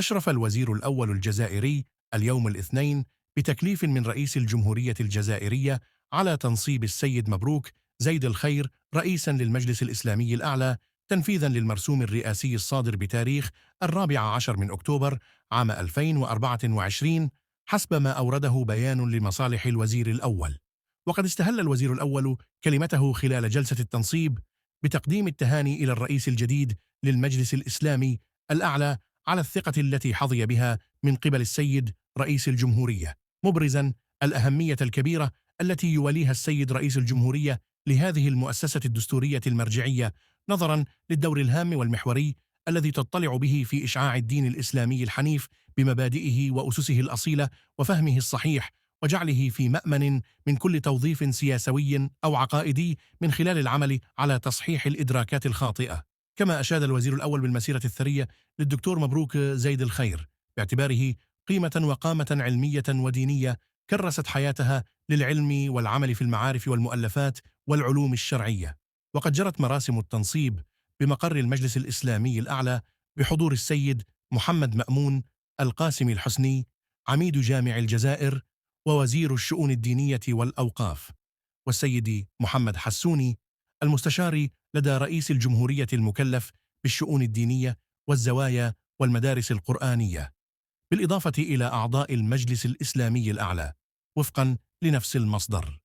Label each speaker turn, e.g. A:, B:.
A: أشرف الوزير الأول الجزائري اليوم الاثنين بتكليف من رئيس الجمهورية الجزائرية على تنصيب السيد مبروك زيد الخير رئيساً للمجلس الإسلامي الأعلى تنفيذاً للمرسوم الرئاسي الصادر بتاريخ 14 من أكتوبر عام 2024 حسب ما أورده بيان لمصالح الوزير الأول. وقد استهل الوزير الأول كلمته خلال جلسة التنصيب بتقديم التهاني إلى الرئيس الجديد للمجلس الإسلامي الأعلى على الثقة التي حظي بها من قبل السيد رئيس الجمهورية، مبرزاً الأهمية الكبيرة التي يوليها السيد رئيس الجمهورية لهذه المؤسسة الدستورية المرجعية نظراً للدور الهام والمحوري الذي تطلع به في إشعاع الدين الإسلامي الحنيف بمبادئه وأسسه الأصيلة وفهمه الصحيح، وجعله في مأمن من كل توظيف سياسي أو عقائدي من خلال العمل على تصحيح الإدراكات الخاطئة. كما أشاد الوزير الأول بالمسيرة الثرية للدكتور مبروك زيد الخير باعتباره قيمة وقامة علمية ودينية كرست حياتها للعلم والعمل في المعارف والمؤلفات والعلوم الشرعية. وقد جرت مراسم التنصيب بمقر المجلس الإسلامي الأعلى بحضور السيد محمد مأمون القاسمي الحسني عميد جامع الجزائر ووزير الشؤون الدينية والأوقاف، والسيد محمد حسوني المستشار لدى رئيس الجمهورية المكلف بالشؤون الدينية والزوايا والمدارس القرآنية، بالإضافة إلى أعضاء المجلس الإسلامي الأعلى وفقاً لنفس المصدر.